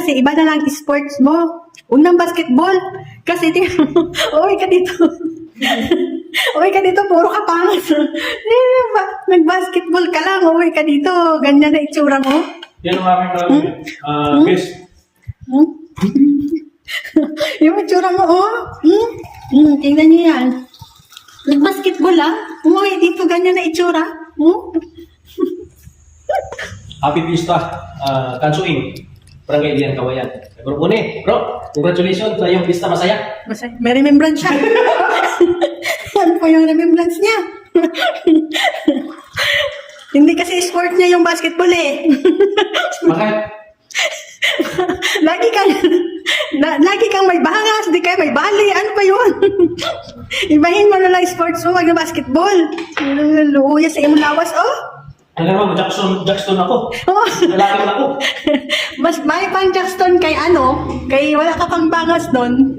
kasi iba na lang sports mo. Unang basketball. Kasi, uwi ka dito. Uwi ka dito, puro ka pangas. Nag-basketball ka lang, uwi ka dito. Ganyan na itsura mo. Yan ang aking gagawin. Chris, Yung itsura mo, oh. Tingnan niyo yan. Nag-basketball lang. Uwi dito, ganyan na itsura. happy pista, Kansuing, Barangay Ilian, Kawayan. Bro Pune, bro, congratulations sa iyong pista, masaya. May remembrance siya. Ano po yung remembrance niya? Hindi kasi sport niya yung basketball eh. Bakit? Lagi kang may bangas, di kayo may bali. Ano pa yun? Ibahin mo na lang sports mo, wag na basketball. Luya sa imong lawas, oh. Alam mo, Jackson ako. Oh. Lalaki man ako. Mas may pang Jackson kay ano, kay wala ka pang bangas doon.